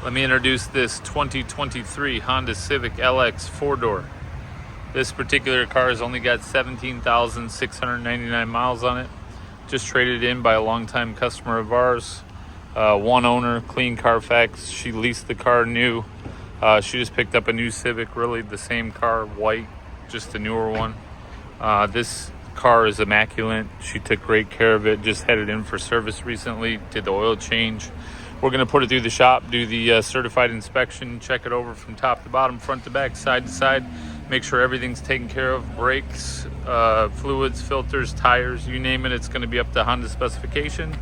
Let me introduce this 2023 Honda Civic LX 4-door. This particular car has only got 17,699 miles on it. Just traded in by a longtime customer of ours. One owner, clean CARFAX. She leased the car new. She just picked up a new Civic, really the same car, white, just a newer one. This car is immaculate. She took great care of it. Just headed in for service recently, did the oil change. We're going to put it through the shop, do the certified inspection, check it over from top to bottom, front to back, side to side, make sure everything's taken care of. Brakes, fluids, filters, tires, you name it, it's going to be up to Honda specification.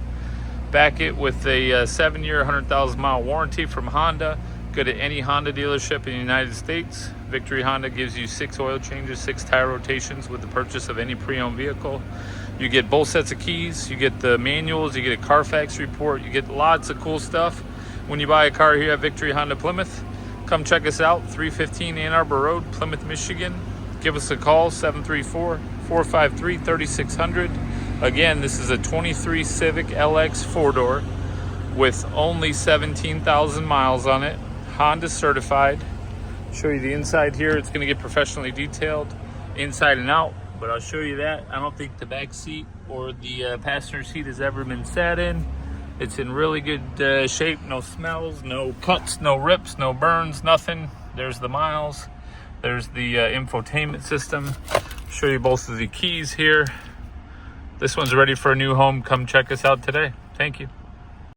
Back it with a 7-year, 100,000 mile warranty from Honda. Go to any Honda dealership in the United States. Victory Honda gives you 6 oil changes, 6 tire rotations with the purchase of any pre-owned vehicle. You get both sets of keys, you get the manuals, you get a CARFAX report, you get lots of cool stuff when you buy a car here at Victory Honda Plymouth. Come check us out, 315 Ann Arbor Road, Plymouth, Michigan. Give us a call, 734-453-3600. Again, this is a 23 Civic LX 4-door with only 17,000 miles on it. Honda certified. Show you the inside here. It's going to get professionally detailed inside and out, but I'll show you that. I don't think the back seat or the passenger seat has ever been sat in. It's in really good shape. No smells, no cuts, no rips, no burns, nothing. There's the miles. There's the infotainment system. Show you both of the keys here. This one's ready for a new home. Come check us out today. Thank you.